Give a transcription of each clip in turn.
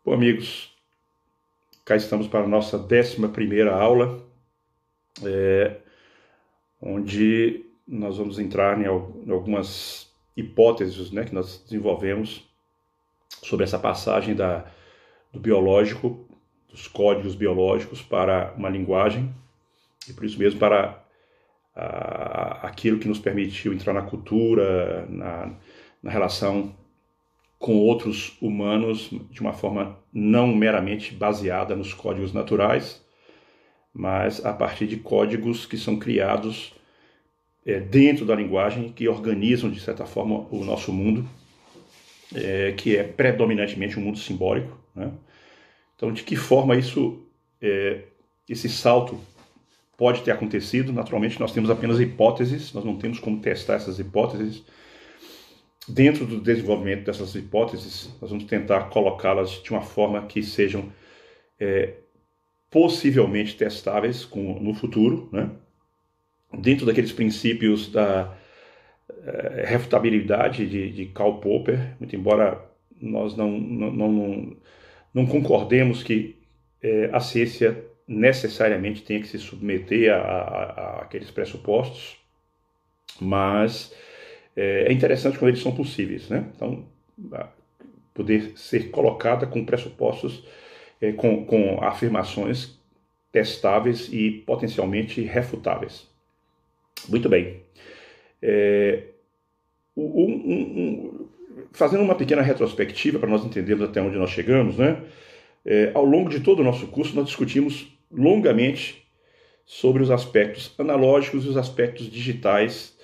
Bom, amigos, cá estamos para a nossa 11ª aula, onde nós vamos entrar em algumas hipóteses, né, que nós desenvolvemos sobre essa passagem do biológico, dos códigos biológicos para uma linguagem, e por isso mesmo para aquilo que nos permitiu entrar na cultura, na relação com outros humanos de uma forma não meramente baseada nos códigos naturais, mas a partir de códigos que são criados dentro da linguagem, que organizam, de certa forma, o nosso mundo, que é predominantemente um mundo simbólico, né? Então, de que forma esse salto pode ter acontecido? Naturalmente, nós temos apenas hipóteses, nós não temos como testar essas hipóteses. Dentro do desenvolvimento dessas hipóteses, nós vamos tentar colocá-las de uma forma que sejam possivelmente testáveis no futuro, né? Dentro daqueles princípios da refutabilidade de Karl Popper, muito embora nós não concordemos que a ciência necessariamente tenha que se submeter a aqueles pressupostos, mas é interessante quando eles são possíveis, né? Então, poder ser colocada com pressupostos, com afirmações testáveis e potencialmente refutáveis. Muito bem. Fazendo uma pequena retrospectiva para nós entendermos até onde nós chegamos, né? Ao longo de todo o nosso curso, nós discutimos longamente sobre os aspectos analógicos e os aspectos digitais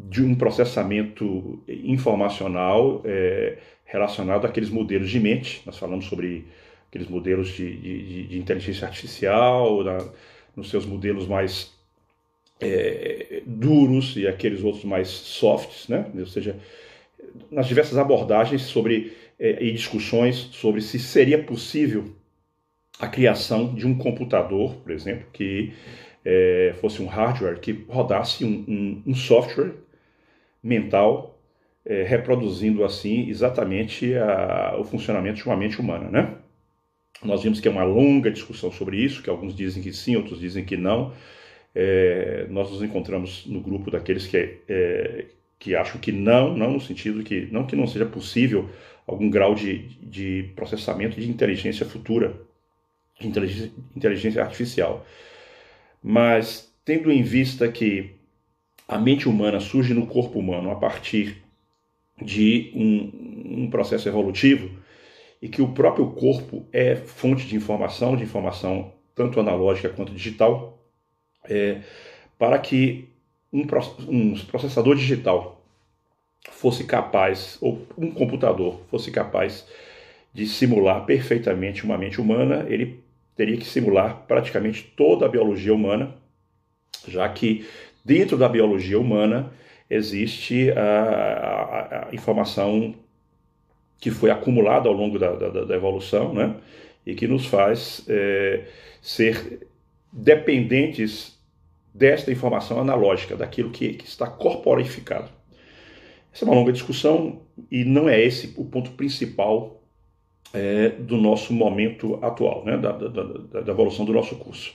de um processamento informacional relacionado àqueles modelos de mente. Nós falamos sobre aqueles modelos de inteligência artificial, nos seus modelos mais duros e aqueles outros mais softs, né? Ou seja, nas diversas abordagens e discussões sobre se seria possível a criação de um computador, por exemplo, que fosse um hardware que rodasse um software mental, reproduzindo assim exatamente o funcionamento de uma mente humana, né? Nós vimos que é uma longa discussão sobre isso, que alguns dizem que sim, outros dizem que não. Nós nos encontramos no grupo daqueles que acham que não no sentido que não seja possível algum grau de processamento de inteligência futura, de inteligência artificial. Mas, tendo em vista que a mente humana surge no corpo humano a partir de um processo evolutivo, e que o próprio corpo é fonte de informação tanto analógica quanto digital, para que um processador digital fosse capaz, ou um computador fosse capaz de simular perfeitamente uma mente humana, ele teria que simular praticamente toda a biologia humana, já que dentro da biologia humana existe a informação que foi acumulada ao longo da evolução, né? E que nos faz ser dependentes desta informação analógica, daquilo que está corporificado. Essa é uma longa discussão e não é esse o ponto principal do nosso momento atual, né? Da evolução do nosso curso.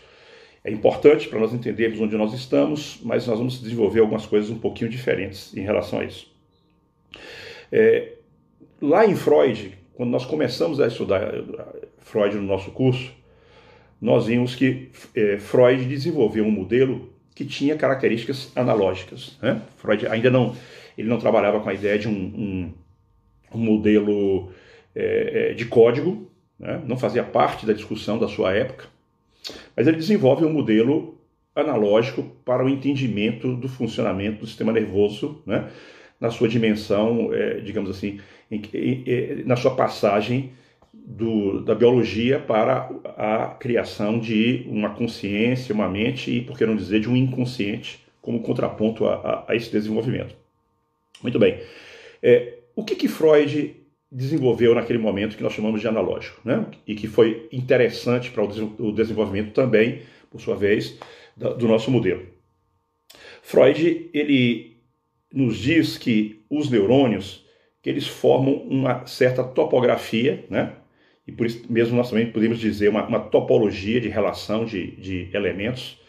É importante para nós entendermos onde nós estamos, mas nós vamos desenvolver algumas coisas um pouquinho diferentes em relação a isso. Lá em Freud, quando nós começamos a estudar Freud no nosso curso, nós vimos que Freud desenvolveu um modelo que tinha características analógicas, né? Freud ainda não trabalhava com a ideia de um modelo de código, né? Não fazia parte da discussão da sua época, mas ele desenvolve um modelo analógico para o entendimento do funcionamento do sistema nervoso, né? Na sua dimensão, digamos assim, na sua passagem da biologia para a criação de uma consciência, uma mente e, por que não dizer, de um inconsciente como contraponto a esse desenvolvimento. Muito bem. O que Freud desenvolveu naquele momento que nós chamamos de analógico, né? E que foi interessante para o desenvolvimento também, por sua vez, do nosso modelo. Freud, ele nos diz que os neurônios, que eles formam uma certa topografia, né? E por isso mesmo nós também podemos dizer uma topologia de relação de elementos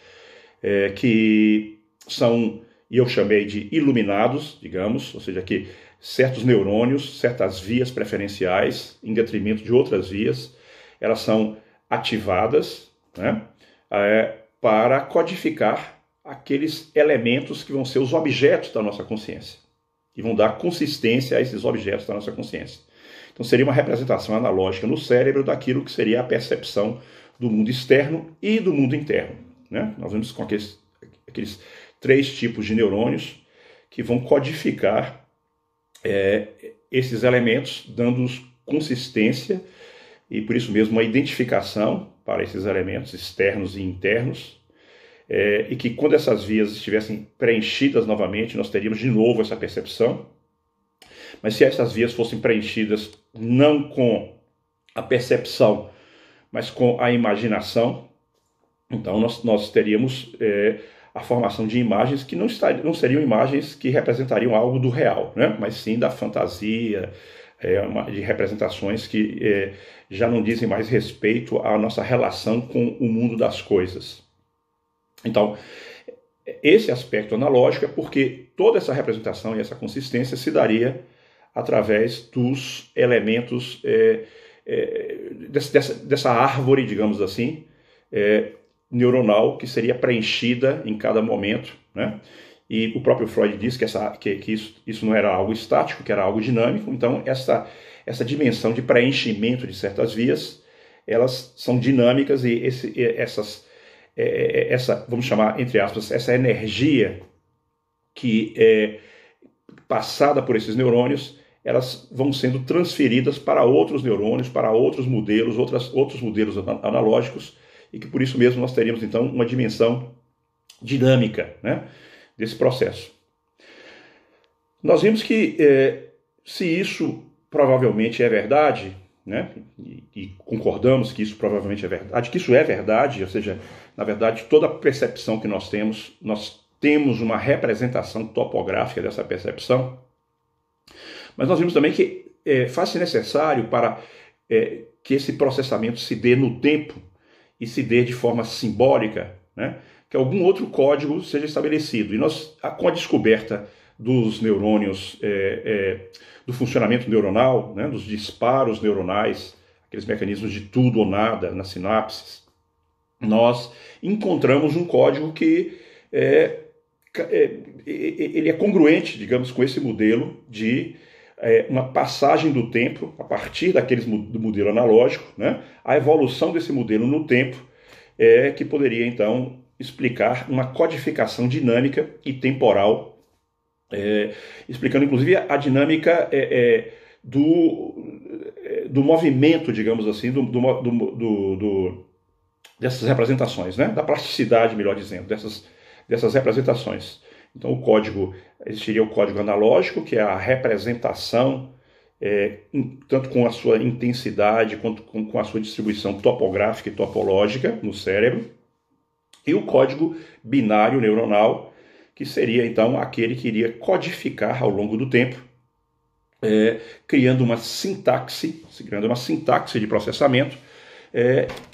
que são, e eu chamei de iluminados, digamos, ou seja, que certos neurônios, certas vias preferenciais, em detrimento de outras vias, elas são ativadas, né, para codificar aqueles elementos que vão ser os objetos da nossa consciência e vão dar consistência a esses objetos da nossa consciência. Então seria uma representação analógica no cérebro daquilo que seria a percepção do mundo externo e do mundo interno, né? Nós vemos com aqueles 3 tipos de neurônios que vão codificar esses elementos, dando-os consistência e por isso mesmo uma identificação para esses elementos externos e internos, e que quando essas vias estivessem preenchidas novamente, nós teríamos de novo essa percepção. Mas se essas vias fossem preenchidas não com a percepção, mas com a imaginação, então nós teríamos a formação de imagens que não seriam imagens que representariam algo do real, né? Mas sim da fantasia, de representações que já não dizem mais respeito à nossa relação com o mundo das coisas. Então, esse aspecto analógico é porque toda essa representação e essa consistência se daria através dos elementos dessa árvore, digamos assim, neuronal, que seria preenchida em cada momento, né? E o próprio Freud diz que isso não era algo estático, que era algo dinâmico. Então, essa dimensão de preenchimento de certas vias, elas são dinâmicas e essa, vamos chamar, entre aspas, essa energia que é passada por esses neurônios, elas vão sendo transferidas para outros neurônios, para outros modelos, outros modelos analógicos, e que por isso mesmo nós teríamos, então, uma dimensão dinâmica, né, desse processo. Nós vimos que, se isso provavelmente é verdade, né, e concordamos que isso provavelmente é verdade, que isso é verdade, ou seja, na verdade, toda a percepção que nós temos uma representação topográfica dessa percepção, mas nós vimos também que faz-se necessário para que esse processamento se dê no tempo e se dê de forma simbólica, né, que algum outro código seja estabelecido. E nós, com a descoberta dos neurônios, do funcionamento neuronal, né, dos disparos neuronais, aqueles mecanismos de tudo ou nada nas sinapses, nós encontramos um código que ele é congruente, digamos, com esse modelo de uma passagem do tempo, a partir do modelo analógico, né, a evolução desse modelo no tempo, que poderia, então, explicar uma codificação dinâmica e temporal, explicando, inclusive, a dinâmica do movimento, digamos assim, dessas representações, né, da plasticidade, melhor dizendo, dessas representações. Então, existiria o código analógico, que é a representação, tanto com a sua intensidade, quanto com a sua distribuição topográfica e topológica no cérebro, e o código binário neuronal, que seria, então, aquele que iria codificar ao longo do tempo, criando uma sintaxe de processamento,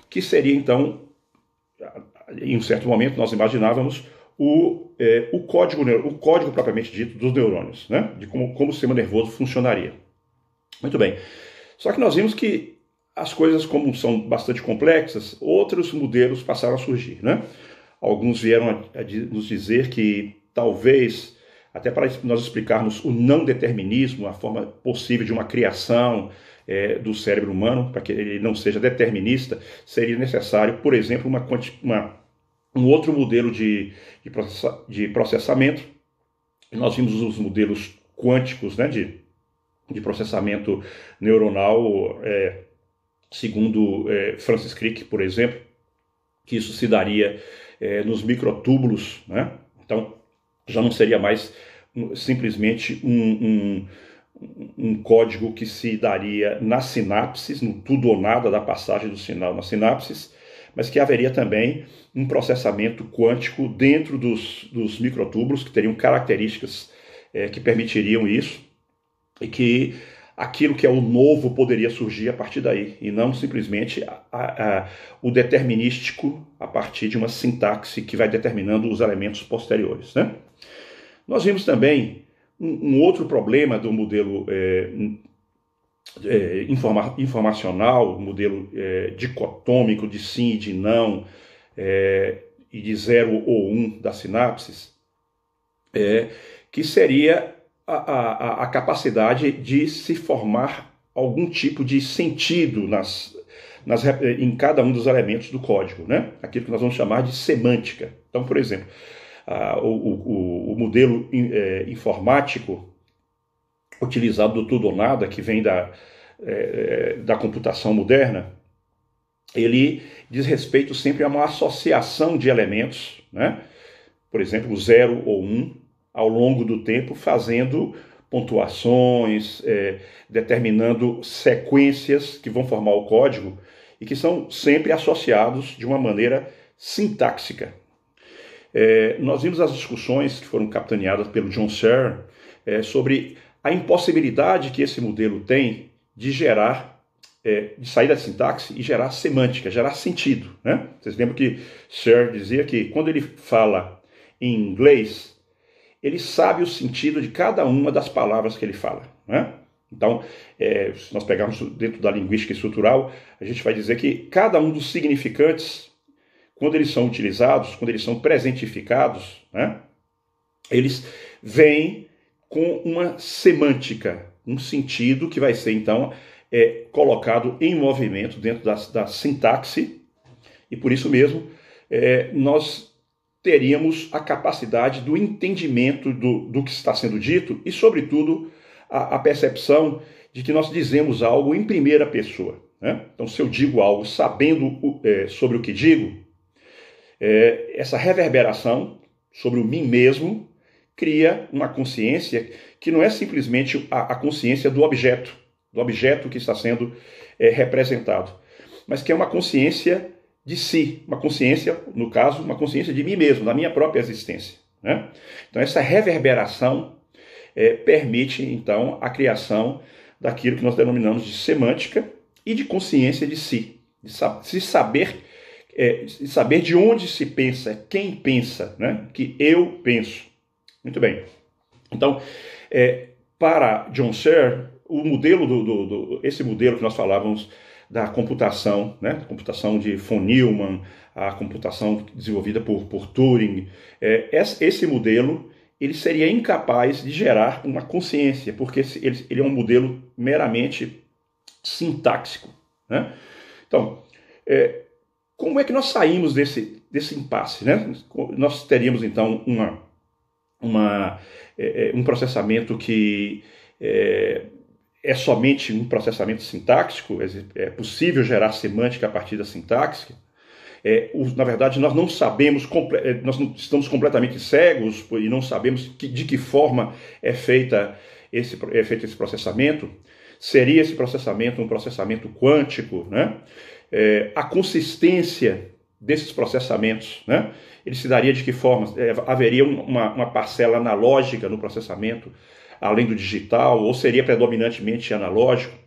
que seria, então, em um certo momento, nós imaginávamos o código propriamente dito dos neurônios, né? De como o sistema nervoso funcionaria. Muito bem. Só que nós vimos que as coisas, como são bastante complexas, outros modelos passaram a surgir, né? Alguns vieram a nos dizer que talvez, até para nós explicarmos o não determinismo, a forma possível de uma criação do cérebro humano, para que ele não seja determinista, seria necessário, por exemplo, um outro modelo de processamento. Nós vimos os modelos quânticos, né, de processamento neuronal, segundo Francis Crick, por exemplo, que isso se daria nos microtúbulos, né? Então, já não seria mais simplesmente um código que se daria nas sinapses, no tudo ou nada da passagem do sinal nas sinapses, mas que haveria também um processamento quântico dentro dos microtúbulos, que teriam características que permitiriam isso, e que aquilo que é o novo poderia surgir a partir daí, e não simplesmente o determinístico a partir de uma sintaxe que vai determinando os elementos posteriores, né? Nós vimos também um outro problema do modelo informacional, modelo dicotômico de sim e de não, e de 0 ou 1 das sinapses, que seria a capacidade de se formar algum tipo de sentido em cada um dos elementos do código, né? Aquilo que nós vamos chamar de semântica. Então, por exemplo, o modelo informático utilizado do tudo ou nada, que vem da computação moderna, ele diz respeito sempre a uma associação de elementos, né? Por exemplo, 0 ou 1, ao longo do tempo, fazendo pontuações, determinando sequências que vão formar o código e que são sempre associados de uma maneira sintáxica. Nós vimos as discussões que foram capitaneadas pelo John Searle sobre a impossibilidade que esse modelo tem de gerar, de sair da sintaxe e gerar semântica, gerar sentido, né? Vocês lembram que Searle dizia que quando ele fala em inglês, ele sabe o sentido de cada uma das palavras que ele fala, né? Então, se nós pegarmos dentro da linguística estrutural, a gente vai dizer que cada um dos significantes, quando eles são utilizados, quando eles são presentificados, né, eles vêm com uma semântica, um sentido que vai ser, então, colocado em movimento dentro da sintaxe, e por isso mesmo nós teríamos a capacidade do entendimento do que está sendo dito e, sobretudo, a percepção de que nós dizemos algo em primeira pessoa, né? Então, se eu digo algo sabendo sobre o que digo, essa reverberação sobre o mim mesmo cria uma consciência que não é simplesmente a consciência do objeto que está sendo representado, mas que é uma consciência de si, uma consciência, no caso, uma consciência de mim mesmo, da minha própria existência, né? Então, essa reverberação permite, então, a criação daquilo que nós denominamos de semântica e de consciência de si, de saber de onde se pensa, quem pensa, né? Que eu penso. Muito bem. Então, para John Searle, o modelo esse modelo que nós falávamos da computação, né? A computação de von Neumann, a computação desenvolvida por Turing, esse modelo ele seria incapaz de gerar uma consciência, porque ele é um modelo meramente sintáxico, né? Então, como é que nós saímos desse impasse, né? Nós teríamos, então, um processamento que é somente um processamento sintáxico, é possível gerar semântica a partir da sintaxe. Na verdade, nós não sabemos, nós não estamos completamente cegos e não sabemos de que forma é feito esse processamento. Seria esse processamento um processamento quântico, né? A consistência desses processamentos, né? Ele se daria de que forma? Haveria uma parcela analógica no processamento, além do digital, ou seria predominantemente analógico?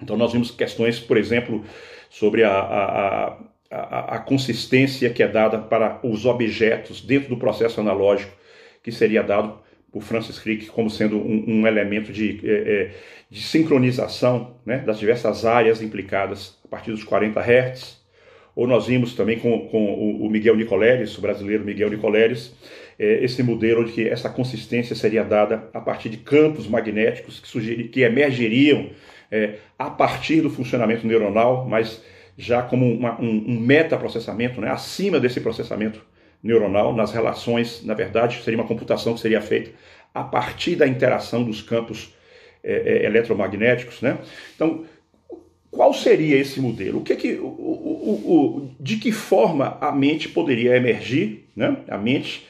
Então nós vimos questões, por exemplo, sobre a consistência que é dada para os objetos dentro do processo analógico, que seria dado por Francis Crick como sendo um elemento de sincronização, né, das diversas áreas implicadas a partir dos 40 Hz. Ou nós vimos também com o Miguel Nicoleles, o brasileiro Miguel Nicoleles, esse modelo de que essa consistência seria dada a partir de campos magnéticos que emergiriam a partir do funcionamento neuronal, mas já como um metaprocessamento, né, acima desse processamento neuronal, nas relações, na verdade, seria uma computação que seria feita a partir da interação dos campos eletromagnéticos, né? Então, qual seria esse modelo? De que forma a mente poderia emergir, né? A mente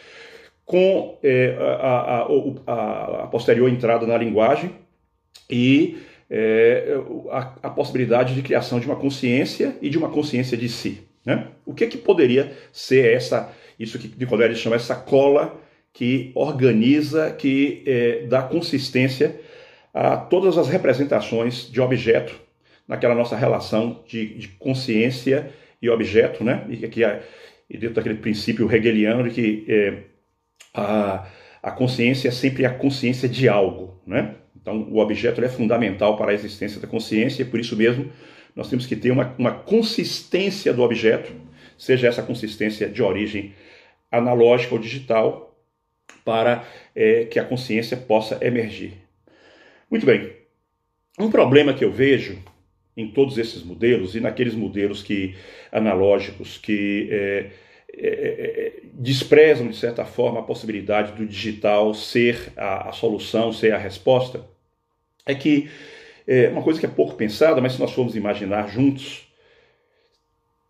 com a posterior entrada na linguagem e a possibilidade de criação de uma consciência e de uma consciência de si, né? O que poderia ser isso que Nicoleles chama essa cola que organiza, que dá consistência a todas as representações de objeto naquela nossa relação de consciência e objeto, né? E dentro daquele princípio hegeliano de que a consciência é sempre a consciência de algo, né? Então, o objeto é fundamental para a existência da consciência e, por isso mesmo, nós temos que ter uma consistência do objeto, seja essa consistência de origem analógica ou digital, para que a consciência possa emergir. Muito bem. Um problema que eu vejo em todos esses modelos, e naqueles modelos analógicos que desprezam, de certa forma, a possibilidade do digital ser a solução, ser a resposta, é que uma coisa que é pouco pensada, mas se nós formos imaginar juntos,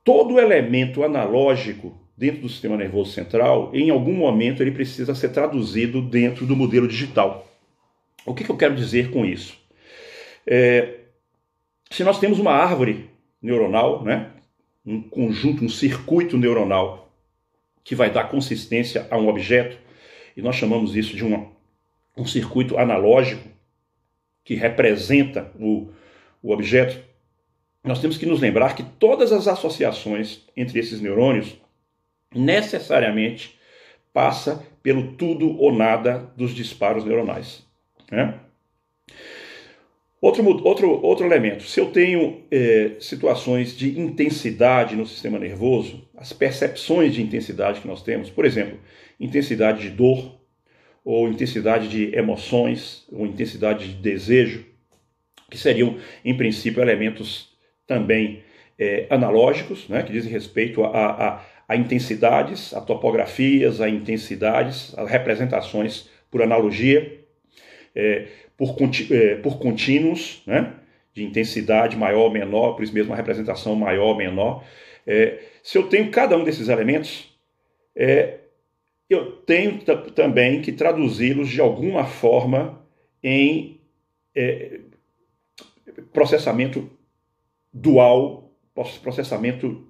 todo elemento analógico dentro do sistema nervoso central, em algum momento ele precisa ser traduzido dentro do modelo digital. O que eu quero dizer com isso? Se nós temos uma árvore neuronal, né, um conjunto, um circuito neuronal que vai dar consistência a um objeto, e nós chamamos isso de um circuito analógico que representa o objeto, nós temos que nos lembrar que todas as associações entre esses neurônios necessariamente passa pelo tudo ou nada dos disparos neuronais, né? Outro elemento, se eu tenho situações de intensidade no sistema nervoso, as percepções de intensidade que nós temos, por exemplo, intensidade de dor, ou intensidade de emoções, ou intensidade de desejo, que seriam, em princípio, elementos também analógicos, né, que dizem respeito a intensidades, a topografias, a intensidades, a representações por analogia, por contínuos, né, de intensidade maior ou menor, por isso mesmo a representação maior ou menor. Se eu tenho cada um desses elementos, eu tenho também que traduzi-los de alguma forma em processamento dual, processamento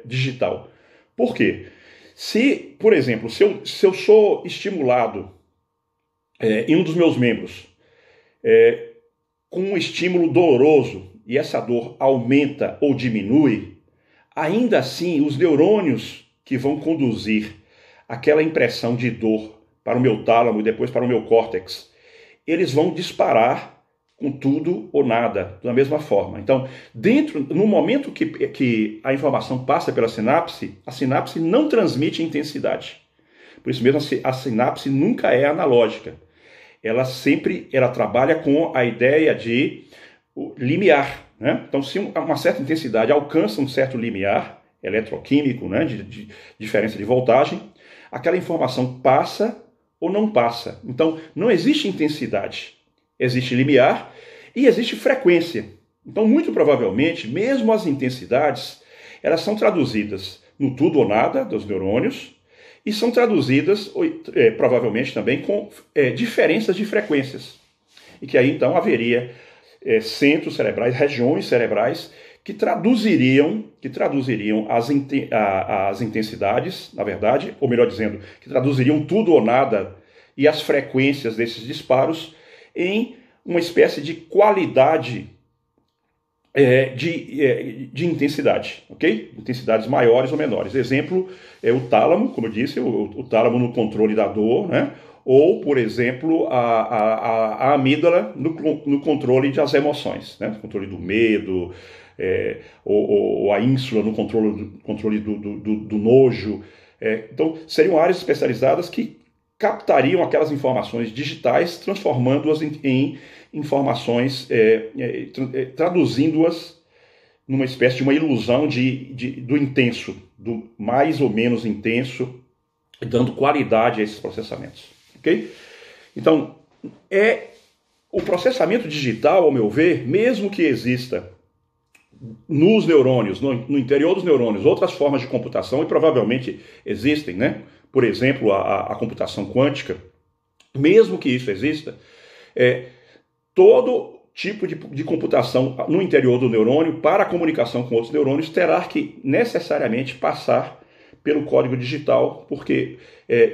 digital. Por quê? Se, por exemplo, se eu sou estimulado em um dos meus membros com um estímulo doloroso e essa dor aumenta ou diminui, ainda assim os neurônios que vão conduzir aquela impressão de dor para o meu tálamo e depois para o meu córtex, eles vão disparar com tudo ou nada, da mesma forma. Então, no momento que a informação passa pela sinapse, a sinapse não transmite intensidade. Por isso mesmo, a sinapse nunca é analógica. Ela trabalha com a ideia de limiar, né? Então, se uma certa intensidade alcança um certo limiar eletroquímico, né, de diferença de voltagem, aquela informação passa ou não passa. Então, não existe intensidade. Existe limiar e existe frequência. Então, muito provavelmente, mesmo as intensidades, elas são traduzidas no tudo ou nada dos neurônios e são traduzidas, provavelmente, também com diferenças de frequências. E que aí, então, haveria centros cerebrais, regiões cerebrais, que traduziriam as intensidades, na verdade, ou melhor dizendo, que traduziriam tudo ou nada e as frequências desses disparos em uma espécie de qualidade de intensidade, ok? Intensidades maiores ou menores. Exemplo é o tálamo, como eu disse, o tálamo no controle da dor, né? Ou, por exemplo, a amígdala no controle das emoções, né? Controle do medo, ou a ínsula no controle do nojo. Então, seriam áreas especializadas que captariam aquelas informações digitais, transformando-as em informações, traduzindo-as numa espécie de uma ilusão do intenso, do mais ou menos intenso, dando qualidade a esses processamentos. Okay? Então, o processamento digital, ao meu ver, mesmo que exista nos neurônios, no interior dos neurônios, outras formas de computação, e provavelmente existem, né? Por exemplo, a computação quântica, mesmo que isso exista, todo tipo de computação no interior do neurônio, para a comunicação com outros neurônios, terá que necessariamente passar pelo código digital, porque,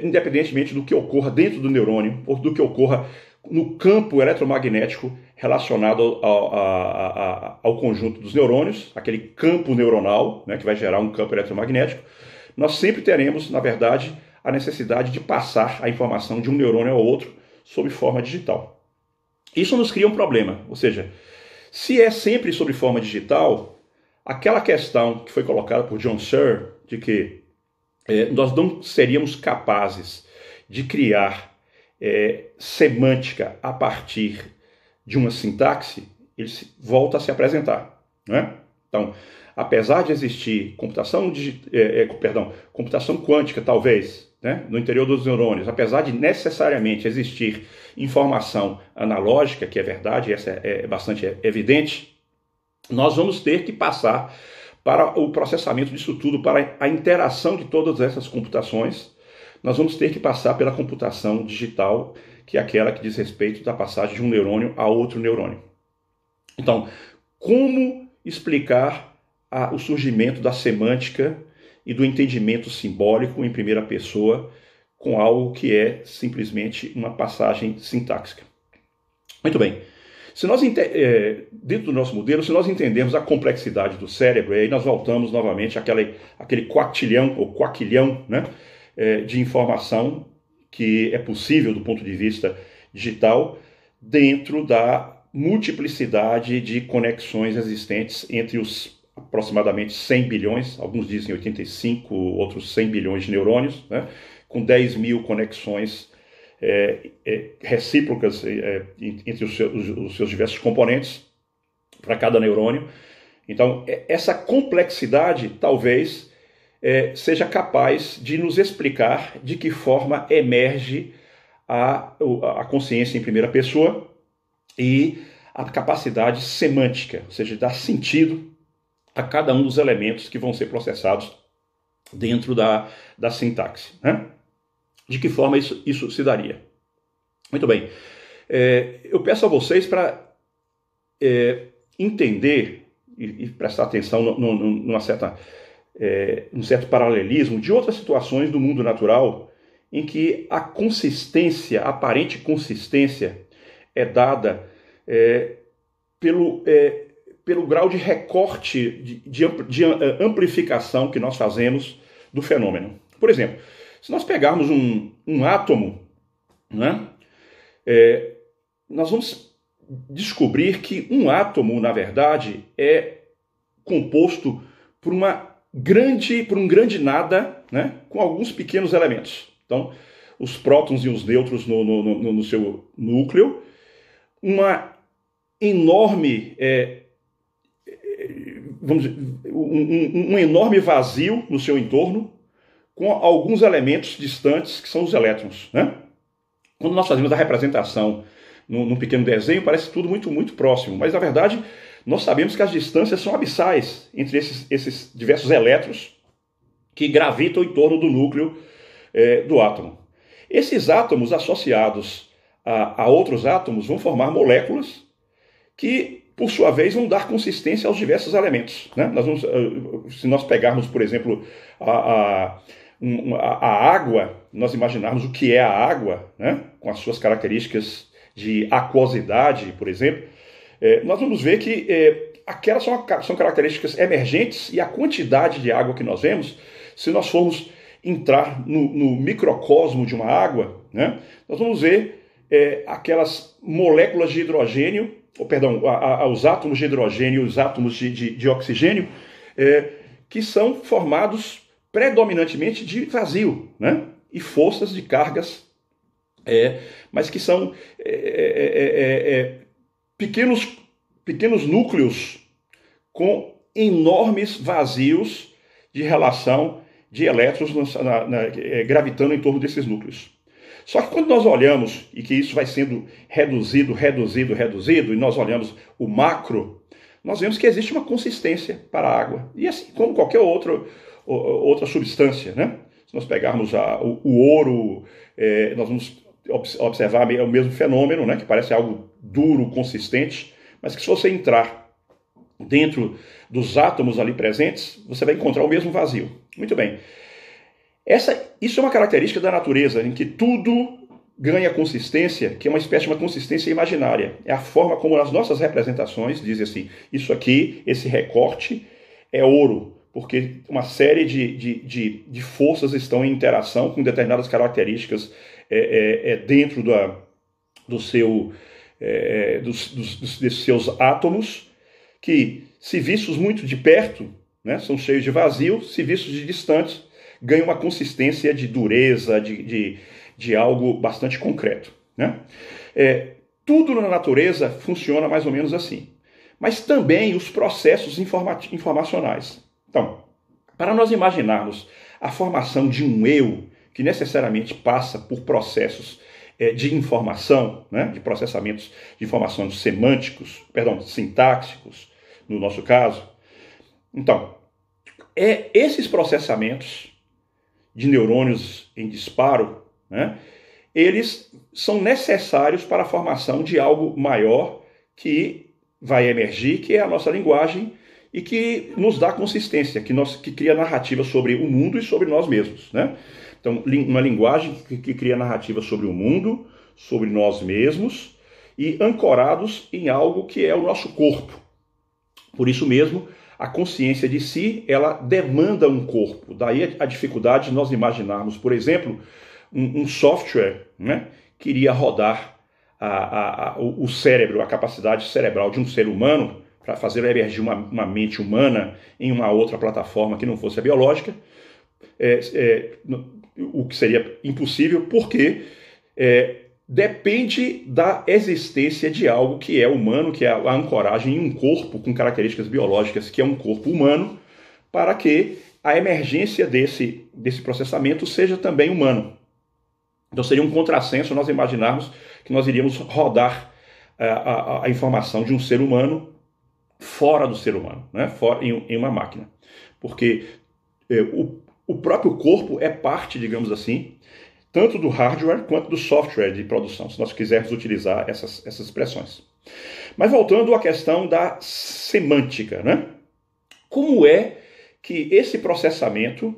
independentemente do que ocorra dentro do neurônio, ou do que ocorra no campo eletromagnético relacionado ao conjunto dos neurônios, aquele campo neuronal, né, que vai gerar um campo eletromagnético, nós sempre teremos, na verdade, a necessidade de passar a informação de um neurônio ao outro sob forma digital. Isso nos cria um problema, ou seja, se é sempre sob forma digital, aquela questão que foi colocada por John Searle, de que nós não seríamos capazes de criar semântica a partir de uma sintaxe, ele volta a se apresentar, né? Então, apesar de existir computação quântica, talvez, né, no interior dos neurônios, apesar de necessariamente existir informação analógica, que é verdade, essa é bastante evidente, nós vamos ter que passar para o processamento disso tudo, para a interação de todas essas computações, nós vamos ter que passar pela computação digital, que é aquela que diz respeito da passagem de um neurônio a outro neurônio. Então, como explicar o surgimento da semântica e do entendimento simbólico em primeira pessoa com algo que é simplesmente uma passagem sintáxica? Muito bem. Se nós, dentro do nosso modelo, se nós entendermos a complexidade do cérebro, aí nós voltamos novamente àquele quaquilhão, né, de informação que é possível do ponto de vista digital dentro da multiplicidade de conexões existentes entre os aproximadamente 100 bilhões, alguns dizem 85, outros 100 bilhões de neurônios, né, com 10 mil conexões recíprocas entre os seus diversos componentes para cada neurônio. Então, essa complexidade talvez seja capaz de nos explicar de que forma emerge a consciência em primeira pessoa e a capacidade semântica, ou seja, dar sentido a cada um dos elementos que vão ser processados dentro da sintaxe, né? De que forma isso se daria? Muito bem. Eu peço a vocês para entender e prestar atenção num certo paralelismo de outras situações do mundo natural em que a consistência, a aparente consistência, é dada pelo grau de recorte, de amplificação que nós fazemos do fenômeno. Por exemplo, se nós pegarmos um átomo, né, nós vamos descobrir que um átomo, na verdade, é composto por um grande nada, né, com alguns pequenos elementos. Então, os prótons e os nêutrons no seu núcleo, uma enorme, um enorme vazio no seu entorno, com alguns elementos distantes, que são os elétrons, né? Quando nós fazemos a representação num pequeno desenho, parece tudo muito, muito próximo, mas, na verdade, nós sabemos que as distâncias são abissais entre esses diversos elétrons que gravitam em torno do núcleo do átomo. Esses átomos associados a outros átomos vão formar moléculas que, por sua vez, vão dar consistência aos diversos elementos, né? Se nós pegarmos, por exemplo, a água, nós imaginarmos o que é a água, né, com as suas características de aquosidade, por exemplo, nós vamos ver que aquelas são características emergentes, e a quantidade de água que nós vemos, se nós formos entrar no microcosmo de uma água, né, nós vamos ver aquelas moléculas de hidrogênio, os átomos de hidrogênio e os átomos de oxigênio, que são formados predominantemente de vazio, né, e forças de cargas, mas que são pequenos núcleos com enormes vazios de relação de elétrons gravitando em torno desses núcleos. Só que quando nós olhamos, e que isso vai sendo reduzido, e nós olhamos o macro, nós vemos que existe uma consistência para a água, e assim como qualquer outra substância, né? Se nós pegarmos o ouro, nós vamos observar o mesmo fenômeno, né? Que parece algo duro, consistente, mas que se você entrar dentro dos átomos ali presentes, você vai encontrar o mesmo vazio. Muito bem. Isso é uma característica da natureza, em que tudo ganha consistência, que é uma espécie de uma consistência imaginária. É a forma como as nossas representações dizem assim, isso aqui, esse recorte é ouro, porque uma série de forças estão em interação com determinadas características dentro desses seus átomos, que, se vistos muito de perto, né, são cheios de vazio, se vistos de distante, ganham uma consistência de dureza, de algo bastante concreto. Né? Tudo na natureza funciona mais ou menos assim. Mas também os processos informacionais. Então, para nós imaginarmos a formação de um eu, que necessariamente passa por processos de informação, né, de processamentos de informações sintáxicos, no nosso caso. Então, esses processamentos de neurônios em disparo, né, eles são necessários para a formação de algo maior que vai emergir, que é a nossa linguagem, e que nos dá consistência, que cria narrativa sobre o mundo e sobre nós mesmos. Né? Então, uma linguagem que cria narrativa sobre o mundo, sobre nós mesmos, e ancorados em algo que é o nosso corpo. Por isso mesmo, a consciência de si, ela demanda um corpo. Daí a dificuldade de nós imaginarmos, por exemplo, um software, né, que iria rodar o cérebro, a capacidade cerebral de um ser humano, para fazer emergir uma mente humana em uma outra plataforma que não fosse a biológica, o que seria impossível, porque depende da existência de algo que é humano, que é a ancoragem em um corpo com características biológicas, que é um corpo humano, para que a emergência desse processamento seja também humano. Então seria um contrassenso nós imaginarmos que nós iríamos rodar a informação de um ser humano fora do ser humano, né? Fora em uma máquina. Porque o próprio corpo é parte, digamos assim, tanto do hardware quanto do software de produção, se nós quisermos utilizar essas expressões. Mas voltando à questão da semântica, né? Como é que esse processamento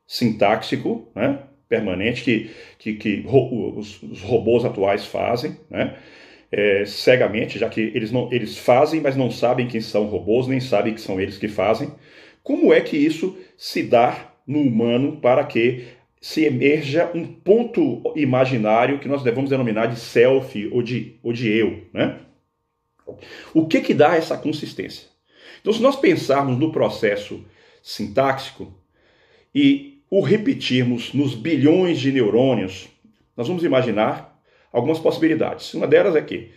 sintáxico, né, permanente, que os robôs atuais fazem, né, cegamente, já que eles fazem, mas não sabem quem são robôs, nem sabem que são eles que fazem, como é que isso se dá no humano para que se emerja um ponto imaginário que nós devemos denominar de self ou de eu, né? O que dá essa consistência? Então, se nós pensarmos no processo sintáxico e o repetirmos nos bilhões de neurônios, nós vamos imaginar algumas possibilidades. Uma delas é que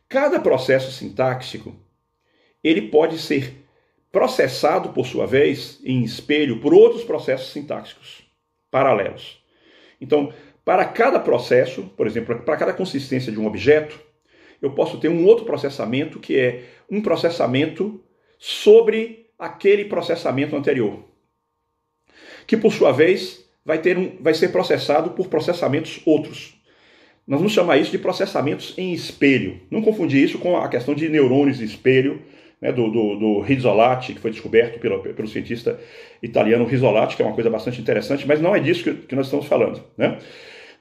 cada processo sintáxico ele pode ser processado, por sua vez, em espelho por outros processos sintáxicos paralelos. Então, para cada processo, por exemplo, para cada consistência de um objeto, eu posso ter um outro processamento que é um processamento sobre aquele processamento anterior, que por sua vez vai ser processado por processamentos outros. Nós vamos chamar isso de processamentos em espelho. Não confundir isso com a questão de neurônios de espelho, né, do Rizzolatti, que foi descoberto pelo cientista italiano Rizzolatti, que é uma coisa bastante interessante, mas não é disso que nós estamos falando. Né?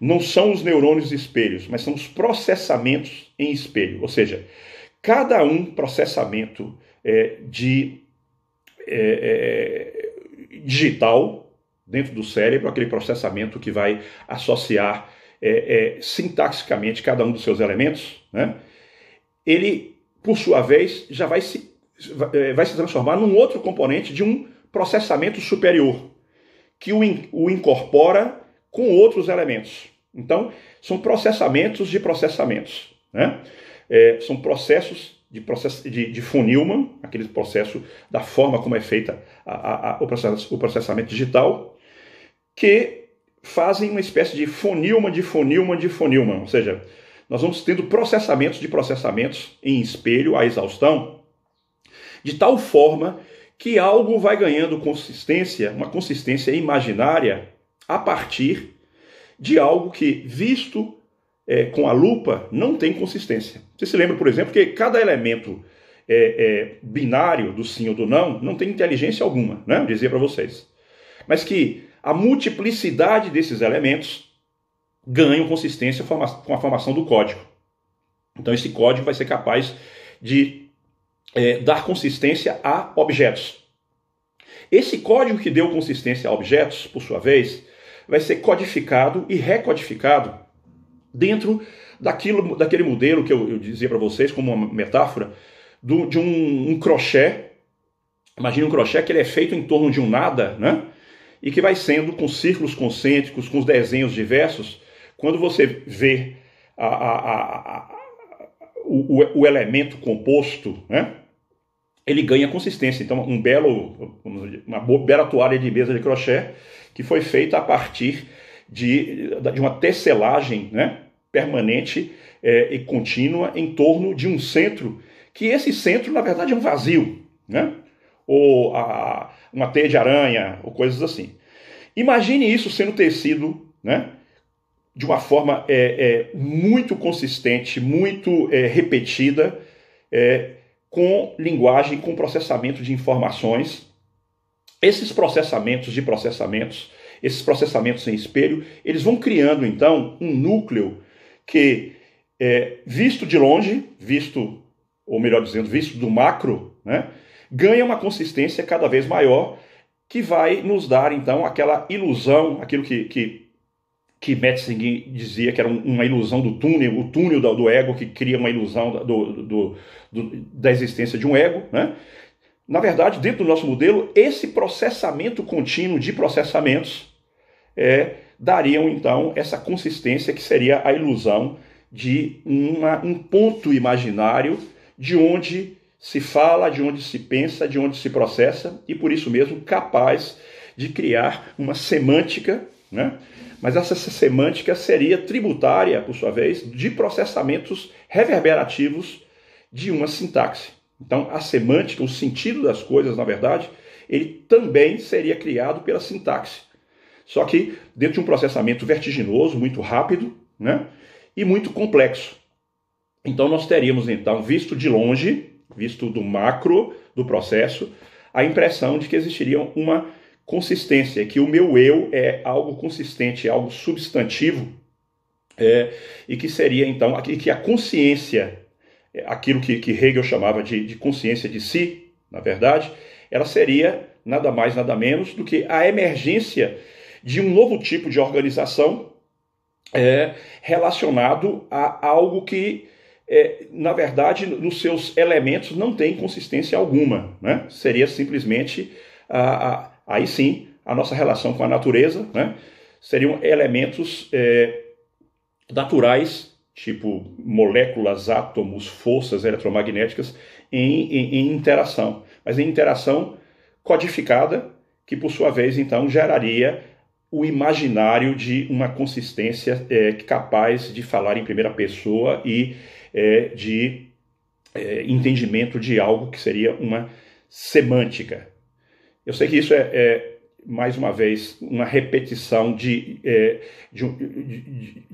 Não são os neurônios de espelhos, mas são os processamentos em espelho. Ou seja, cada processamento digital dentro do cérebro, aquele processamento que vai associar sintaxicamente cada um dos seus elementos, né? Ele, por sua vez, já vai se transformar num outro componente de um processamento superior, que o incorpora com outros elementos. Então, são processamentos de processamentos. Né? São processos de von Neumann, aquele processo da forma como é feita o processamento digital, que fazem uma espécie de von Neumann, de von Neumann, de von Neumann. Ou seja, nós vamos tendo processamentos de processamentos em espelho, à exaustão, de tal forma que algo vai ganhando consistência, uma consistência imaginária, a partir de algo que, visto com a lupa, não tem consistência. Você se lembra, por exemplo, que cada elemento binário do sim ou do não tem inteligência alguma, né? Eu dizia para vocês. Mas que a multiplicidade desses elementos ganham consistência com a formação do código. Então esse código vai ser capaz de dar consistência a objetos. Esse código que deu consistência a objetos, por sua vez, vai ser codificado e recodificado dentro daquele modelo que eu dizia para vocês como uma metáfora de um crochê. Imagine um crochê que ele é feito em torno de um nada, né? E que vai sendo com círculos concêntricos, com os desenhos diversos. Quando você vê o elemento composto, né? Ele ganha consistência. Então, uma bela toalha de mesa de crochê que foi feita a partir de uma tesselagem, né, permanente e contínua em torno de um centro, que esse centro, na verdade, é um vazio, né? Ou uma teia de aranha, ou coisas assim. Imagine isso sendo tecido, né, de uma forma muito consistente, muito repetida, com linguagem, com processamento de informações. Esses processamentos esses processamentos em espelho, eles vão criando, então, um núcleo que, visto de longe, ou melhor dizendo, visto do macro, né, ganha uma consistência cada vez maior, que vai nos dar, então, aquela ilusão, aquilo que Metzger dizia que era uma ilusão do túnel, o túnel do ego, que cria uma ilusão da existência de um ego, né? Na verdade, dentro do nosso modelo, esse processamento contínuo de processamentos dariam, então, essa consistência que seria a ilusão de um ponto imaginário de onde se fala, de onde se pensa, de onde se processa, e por isso mesmo capaz de criar uma semântica, né? Mas essa semântica seria tributária, por sua vez, de processamentos reverberativos de uma sintaxe. Então, a semântica, o sentido das coisas, na verdade, ele também seria criado pela sintaxe. Só que dentro de um processamento vertiginoso, muito rápido, né, e muito complexo. Então, nós teríamos, então, visto de longe, visto do macro do processo, a impressão de que existiria uma consistência, que o meu eu é algo consistente, é algo substantivo, e que seria, então, que a consciência, aquilo que Hegel chamava de consciência de si, na verdade, ela seria nada mais, nada menos do que a emergência de um novo tipo de organização relacionado a algo que, na verdade, nos seus elementos não tem consistência alguma, né? Seria simplesmente, aí sim, a nossa relação com a natureza, né? Seriam elementos naturais, tipo moléculas, átomos, forças eletromagnéticas em interação, mas em interação codificada, que por sua vez então geraria o imaginário de uma consistência capaz de falar em primeira pessoa e de entendimento de algo que seria uma semântica. Eu sei que isso mais uma vez, uma repetição de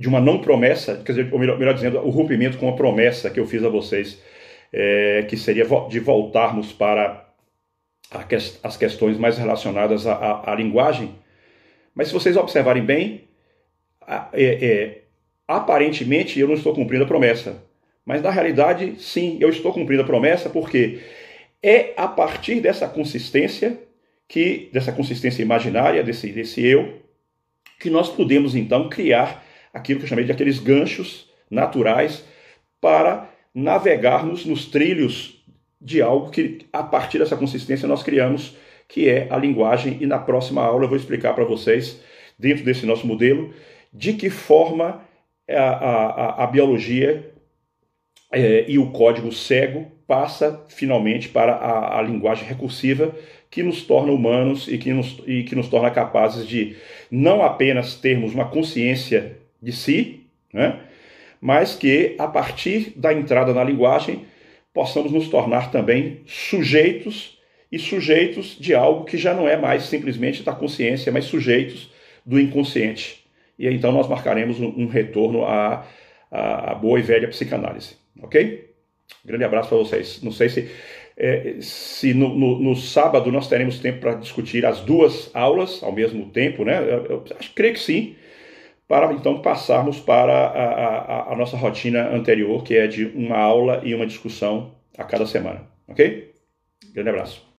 uma não promessa, quer dizer, ou melhor dizendo, o rompimento com a promessa que eu fiz a vocês, que seria de voltarmos para as questões mais relacionadas à linguagem. Mas se vocês observarem bem, aparentemente eu não estou cumprindo a promessa. Mas na realidade, sim, eu estou cumprindo a promessa, porque é a partir dessa consistência imaginária, desse eu, que nós podemos então criar aquilo que eu chamei de aqueles ganchos naturais para navegarmos nos trilhos de algo que, a partir dessa consistência, nós criamos, que é a linguagem. E na próxima aula eu vou explicar para vocês, dentro desse nosso modelo, de que forma a biologia e o código cego passa finalmente para a linguagem recursiva, que nos torna humanos e que nos torna capazes de não apenas termos uma consciência de si, né, mas que, a partir da entrada na linguagem, possamos nos tornar também sujeitos de algo que já não é mais simplesmente da consciência, mas sujeitos do inconsciente. E então nós marcaremos um retorno à boa e velha psicanálise. Ok? Grande abraço para vocês. Não sei se no sábado nós teremos tempo para discutir as duas aulas ao mesmo tempo, né? Creio que sim, para então passarmos para a nossa rotina anterior, que é de uma aula e uma discussão a cada semana. Ok? Grande abraço.